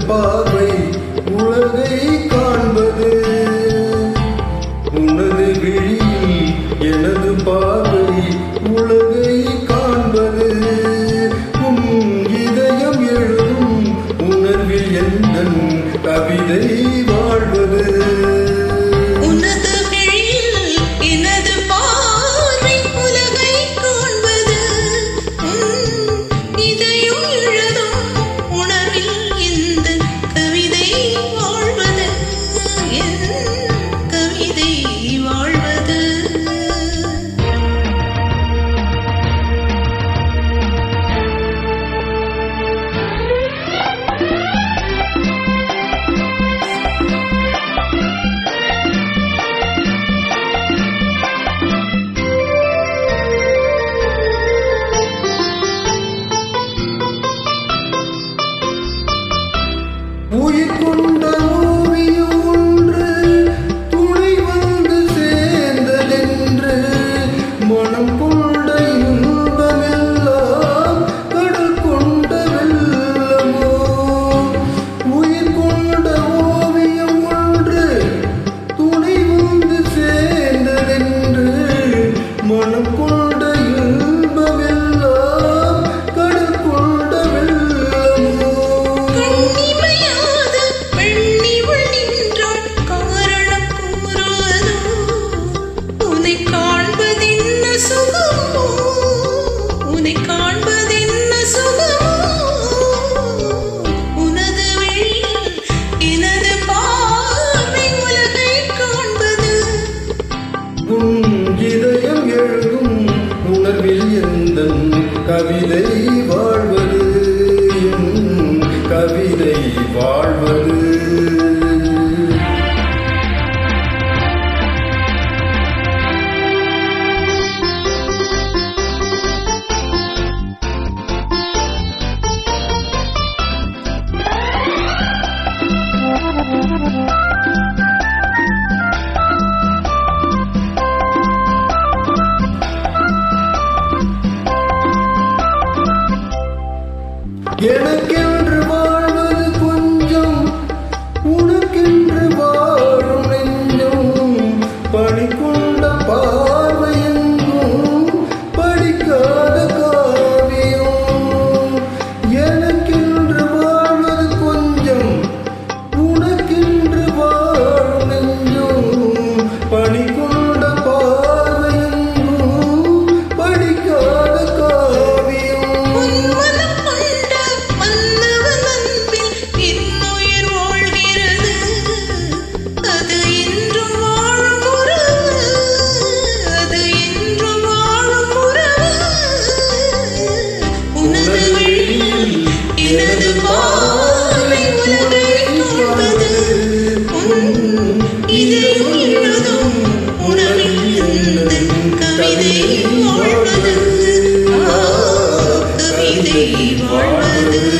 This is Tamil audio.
பார்வை உலகை காண்பது. உனது விழியில் எனது பார்வை உலகை காண்பது. உன் இதயம் எழுதும் உணர்வில் எந்தன் கவிதை வாழ்வது. உயிர் கொண்ட ஓவியம் ஒன்று துணை வந்து சேர்ந்ததென்று மனம் கொண்ட இன்பமெல்லாம் கடல் கொண்ட வெள்ளமோ. உயிர் கொண்ட ஓவியம் ஒன்று துணை வந்து சேர்ந்ததென்று மனம் கொண்ட இன்பமெல்லாம் கடல் கொண்ட வெள்ளமோ. இதயம் எழுதும் உணர்வில் எந்தன் கவிதை வாழ்வது. கவிதை வாழ்வது. எனக்கென்று வாழ்வது கொஞ்சம், உனக்கென்று வாழும் நெஞ்சம். பணி கொண்ட பார்வை எங்கும் படிக்காத காவியம். எனக்கென்று வாழ்வது கொஞ்சம், உனக்கென்று வாழும் நெஞ்சம். பணி கொண்ட பார்வை எங்கும் படிக்காத காவியம். எனது பார்வை உலகை காண்பது. இதயம் எழுதும் உணர்வில் எந்தன் கவிதை வாழ்வது. கவிதை வாழ்வது.